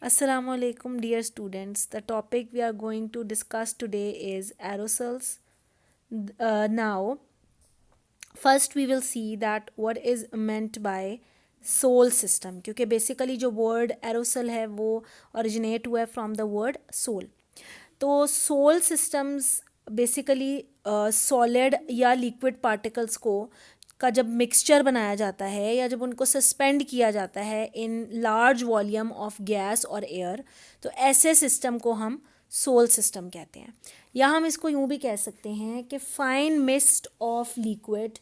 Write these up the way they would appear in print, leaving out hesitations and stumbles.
Assalamu alaikum, dear students. The topic we are going to discuss today is aerosols. Now, first we will see that what is meant by sol system, क्योंकि basically जो word aerosol है वो originate हुआ है from the word sol. तो sol systems basically solid या liquid particles को का जब मिक्सचर बनाया जाता है या जब उनको सस्पेंड किया जाता है in large volume of gas और एयर, तो ऐसे सिस्टम को हम सोल सिस्टम कहते हैं. या हम इसको यूँ भी कह सकते हैं कि fine mist of liquid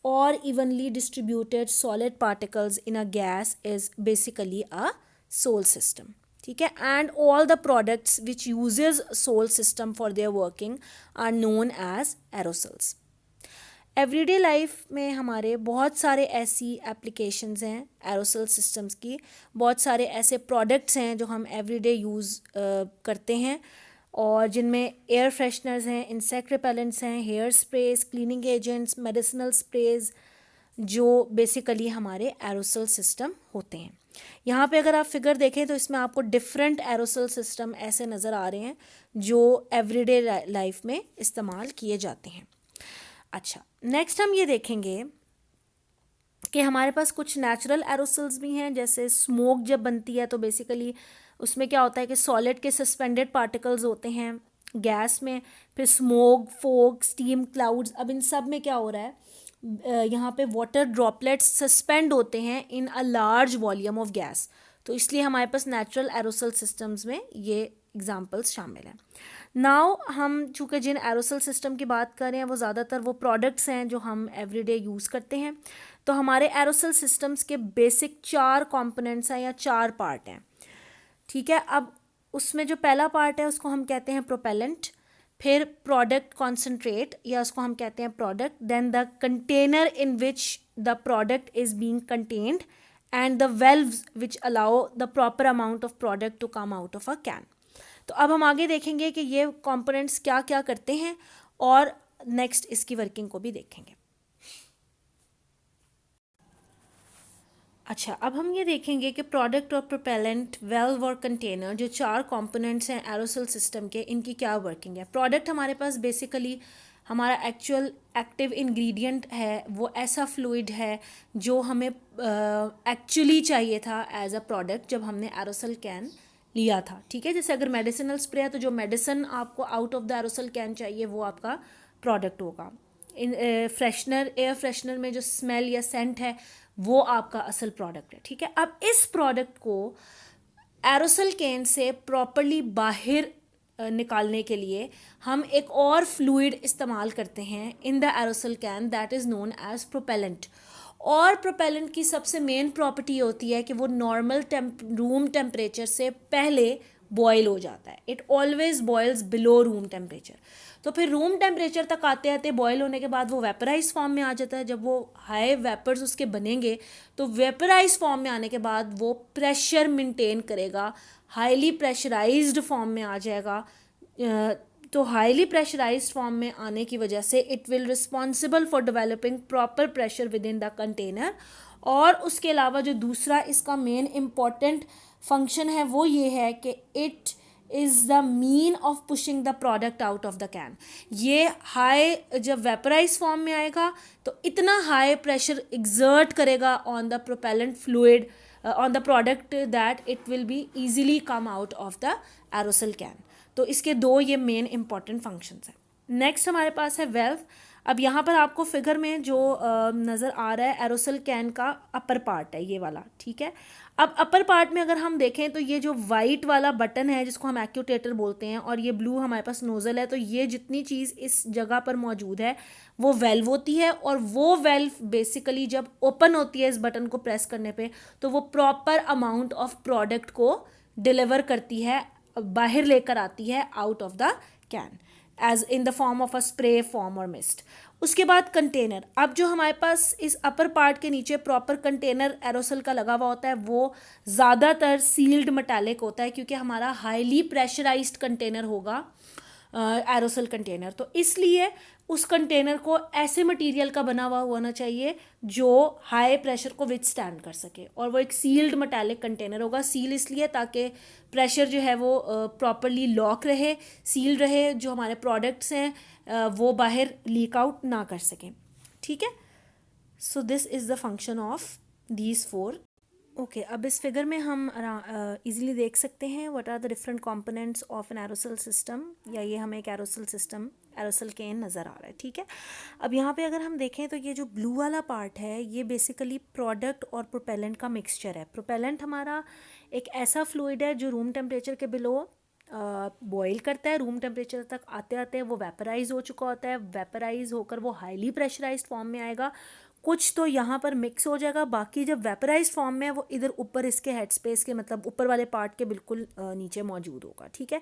or evenly distributed solid particles in a gas is basically a soul system. ठीक है. And all the products which uses soul system for their working are known as aerosols. Everyday life में हमारे बहुत सारे ऐसी applications हैं एरोसल systems की. बहुत सारे ऐसे प्रोडक्ट्स हैं जो हम एवरीडे यूज़ करते हैं और जिनमें एयर फ्रेशनर्स हैं, इंसेक्ट रिपेलेंट्स हैं, hair sprays, cleaning agents, medicinal sprays, जो बेसिकली हमारे एरोसल सिस्टम होते हैं. यहाँ पे अगर आप फिगर देखें तो इसमें आपको डिफरेंट एरोसल सिस्टम ऐसे नज़र आ रहे हैं जो एवरीडे लाइफ में इस्तेमाल किए जाते हैं. अच्छा, नेक्स्ट हम ये देखेंगे कि हमारे पास कुछ नेचुरल एरोसल्स भी हैं. जैसे स्मोक जब बनती है तो बेसिकली उसमें क्या होता है कि सॉलिड के सस्पेंडेड पार्टिकल्स होते हैं गैस में. फिर स्मोक, फोग, स्टीम, क्लाउड्स, अब इन सब में क्या हो रहा है, यहाँ पे वाटर ड्रॉपलेट्स सस्पेंड होते हैं in a large volume of gas. तो इसलिए हमारे पास नेचुरल एरोसल सिस्टम्स में ये एग्जांपल्स शामिल हैं. नाउ हम चूँकि जिन एरोसल सिस्टम की बात कर रहे हैं वो ज़्यादातर वो प्रोडक्ट्स हैं जो हम एवरीडे यूज़ करते हैं. तो हमारे एरोसल सिस्टम्स के बेसिक 4 कंपोनेंट्स हैं या 4 पार्ट हैं. ठीक है. अब उसमें जो पहला पार्ट है उसको हम कहते हैं प्रोपेलेंट, फिर प्रोडक्ट कॉन्सेंट्रेट या उसको हम कहते हैं product, then the container in which the product is being contained and the valves which allow the proper amount of product to come out of a can. तो अब हम आगे देखेंगे कि ये कंपोनेंट्स क्या क्या करते हैं और नेक्स्ट इसकी वर्किंग को भी देखेंगे. अच्छा, अब हम ये देखेंगे कि प्रोडक्ट और प्रोपेलेंट, वेल्व और कंटेनर, जो 4 कंपोनेंट्स हैं एरोसल सिस्टम के, इनकी क्या वर्किंग है. प्रोडक्ट हमारे पास बेसिकली हमारा एक्चुअल एक्टिव इंग्रेडिएंट है, वो ऐसा फ्लूइड है जो हमें एक्चुअली चाहिए था एज अ प्रोडक्ट जब हमने एरोसल कैन लिया था. ठीक है. जैसे अगर मेडिसिनल स्प्रे है तो जो मेडिसिन आपको out of the aerosol can चाहिए वो आपका प्रोडक्ट होगा. इन फ्रेशनर, एयर फ्रेशनर में जो स्मेल या सेंट है वो आपका असल प्रोडक्ट है. ठीक है. अब इस प्रोडक्ट को एरोसल कैन से प्रॉपरली बाहर निकालने के लिए हम एक और फ्लूइड इस्तेमाल करते हैं in the aerosol can, that is known as propellant. और प्रोपेलेंट की सबसे मेन प्रॉपर्टी होती है कि वो नॉर्मल रूम टेम्परेचर से पहले बॉयल हो जाता है. It always boils below room temperature. तो फिर रूम टेम्परेचर तक आते आते बॉयल होने के बाद वो वेपराइज फॉर्म में आ जाता है. जब वो हाई वेपर्स उसके बनेंगे तो वेपराइज फॉर्म में आने के बाद वो प्रेशर मेंटेन करेगा, हाईली प्रेशराइज्ड फॉर्म में आ जाएगा. तो हाईली प्रेशराइज्ड फॉर्म में आने की वजह से it will responsible for developing proper pressure with in the container. और उसके अलावा जो दूसरा इसका मेन इम्पॉर्टेंट फंक्शन है वो ये है कि it is the mean of pushing the product out of the can. ये हाई जब वेपराइज फॉर्म में आएगा तो इतना हाई प्रेशर एग्जर्ट करेगा on the propellant fluid, on the product, that it will be easily come out of the aerosol can. तो इसके 2 ये मेन इंपॉर्टेंट फंक्शंस हैं. नेक्स्ट हमारे पास है वेल्व. अब यहाँ पर आपको फिगर में जो नज़र आ रहा है एरोसल कैन का अपर पार्ट है ये वाला. ठीक है. अब अपर पार्ट में अगर हम देखें तो ये जो वाइट वाला बटन है जिसको हम एक्यूटेटर बोलते हैं और ये ब्लू हमारे पास नोज़ल है, तो ये जितनी चीज़ इस जगह पर मौजूद है वो वेल्व होती है. और वो वेल्व बेसिकली जब ओपन होती है इस बटन को प्रेस करने पे तो वो प्रॉपर अमाउंट ऑफ प्रोडक्ट को डिलीवर करती है, बाहर लेकर आती है out of the can as in the form of a spray form और मिस्ट. उसके बाद कंटेनर. अब जो हमारे पास इस अपर पार्ट के नीचे प्रॉपर कंटेनर एरोसल का लगा हुआ होता है वो ज़्यादातर सील्ड मेटालिक होता है क्योंकि हमारा हाईली प्रेशराइज्ड कंटेनर होगा एरोसल कंटेनर. तो इसलिए उस कंटेनर को ऐसे मटेरियल का बना हुआ होना चाहिए जो हाई प्रेशर को विथस्टैंड कर सके, और वो एक सील्ड मेटालिक कंटेनर होगा। सील इसलिए ताकि प्रेशर जो है वो प्रॉपरली लॉक रहे, सील रहे, जो हमारे प्रोडक्ट्स हैं वो बाहर लीक आउट ना कर सकें। ठीक है, so this is the function of these four. Okay, अब इस फिगर में हम इजीली देख सकते हैं what are the different components of an aerosol system, या ये हमें एक एरोसल सिस्टम, एरोसल केन नज़र आ रहा है। ठीक है, अब यहाँ पे अगर हम देखें तो ये जो ब्लू वाला पार्ट है ये बेसिकली प्रोडक्ट और प्रोपेलेंट का मिक्सचर है। प्रोपेलेंट हमारा एक ऐसा फ्लूइड है जो रूम टेम्परेचर के बिलो बॉयल करता है, रूम टेम्परेचर तक आते आते वो वेपराइज हो चुका होता है, वेपराइज होकर वो हाईली प्रेशराइज्ड फॉर्म में आएगा, कुछ तो यहाँ पर मिक्स हो जाएगा, बाकी जब वेपराइज फॉर्म में है वो इधर ऊपर इसके हेड स्पेस के मतलब ऊपर वाले पार्ट के बिल्कुल नीचे मौजूद होगा। ठीक है,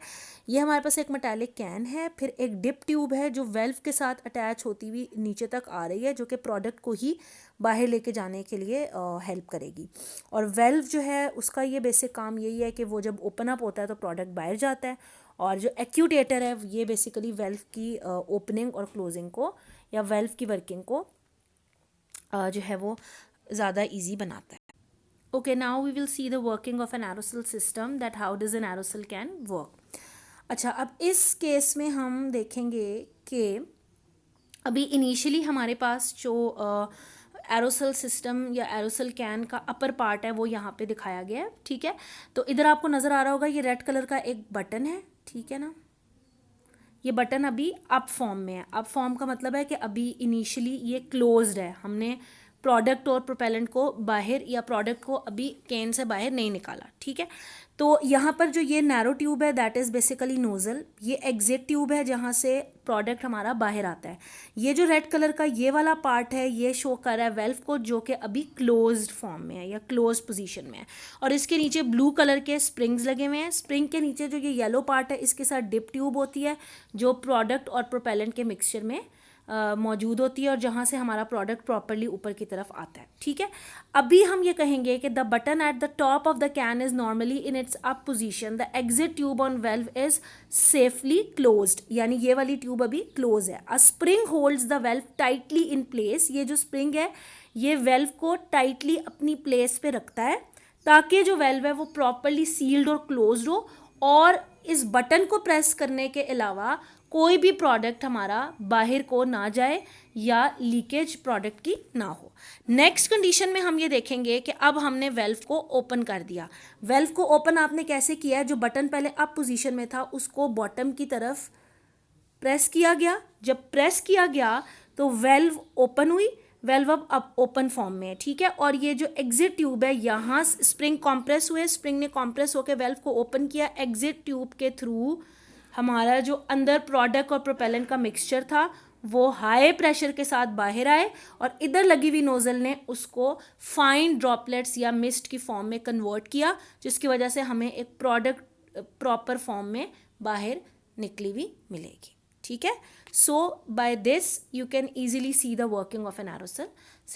ये हमारे पास एक मेटालिक कैन है, फिर एक डिप ट्यूब है जो वेल्व के साथ अटैच होती हुई नीचे तक आ रही है, जो कि प्रोडक्ट को ही बाहर लेके जाने के लिए हेल्प करेगी। और वेल्व जो है उसका ये बेसिक काम यही है कि वो जब ओपन अप होता है तो प्रोडक्ट बाहर जाता है, और जो एक्यूटेटर है ये बेसिकली वेल्व की ओपनिंग और क्लोजिंग को या वेल्व की वर्किंग को जो है वो ज़्यादा इजी बनाता है। Okay, now we will see the working of an aerosol system, that how does an aerosol can work. अच्छा, अब इस केस में हम देखेंगे कि अभी इनिशियली हमारे पास जो एरोसल सिस्टम या एरोसल कैन का अपर पार्ट है वो यहाँ पे दिखाया गया है। ठीक है, तो इधर आपको नज़र आ रहा होगा ये रेड कलर का एक बटन है। ठीक है ना, ये बटन अभी अप फॉर्म में है। अप फॉर्म का मतलब है कि अभी इनिशियली ये क्लोज्ड है, हमने प्रोडक्ट और प्रोपेलेंट को बाहर या प्रोडक्ट को अभी कैन से बाहर नहीं निकाला। ठीक है, तो यहाँ पर जो ये नैरो ट्यूब है दैट इज़ बेसिकली नोज़ल, ये एग्जिट ट्यूब है जहाँ से प्रोडक्ट हमारा बाहर आता है। ये जो रेड कलर का ये वाला पार्ट है ये शो कर रहा है वेल्व को, जो कि अभी क्लोज्ड फॉर्म में है या क्लोज्ड पोजीशन में है, और इसके नीचे ब्लू कलर के स्प्रिंग्स लगे हुए हैं। स्प्रिंग के नीचे जो ये येलो पार्ट है इसके साथ डिप ट्यूब होती है जो प्रोडक्ट और प्रोपेलेंट के मिक्सचर में मौजूद होती है और जहाँ से हमारा प्रोडक्ट प्रॉपरली ऊपर की तरफ आता है। ठीक है, अभी हम ये कहेंगे कि the button at the top of the can is normally in its up position, the exit tube on valve is safely closed, यानी ये वाली ट्यूब अभी क्लोज है। अ spring holds the valve tightly in place, ये जो spring है ये valve को टाइटली अपनी प्लेस पे रखता है ताकि जो वेल्व है वो प्रॉपरली सील्ड और क्लोज्ड हो, और इस बटन को प्रेस करने के अलावा कोई भी प्रोडक्ट हमारा बाहर को ना जाए या लीकेज प्रोडक्ट की ना हो। नेक्स्ट कंडीशन में हम ये देखेंगे कि अब हमने वेल्व को ओपन कर दिया। वेल्व को ओपन आपने कैसे किया है, जो बटन पहले अप पोजीशन में था उसको बॉटम की तरफ प्रेस किया गया, जब प्रेस किया गया तो वेल्व ओपन हुई, वेल्व अब ओपन फॉर्म में है। ठीक है, और ये जो एग्जिट ट्यूब है यहाँ स्प्रिंग कॉम्प्रेस हुए, स्प्रिंग ने कॉम्प्रेस होकर वेल्व को ओपन किया, एग्जिट ट्यूब के थ्रू हमारा जो अंदर प्रोडक्ट और प्रोपेलेंट का मिक्सचर था वो हाई प्रेशर के साथ बाहर आए, और इधर लगी हुई नोजल ने उसको फाइन ड्रॉपलेट्स या मिस्ट की फॉर्म में कन्वर्ट किया, जिसकी वजह से हमें एक प्रोडक्ट प्रॉपर फॉर्म में बाहर निकली हुई मिलेगी। ठीक है, so by this you can easily see the working of an एरोसल।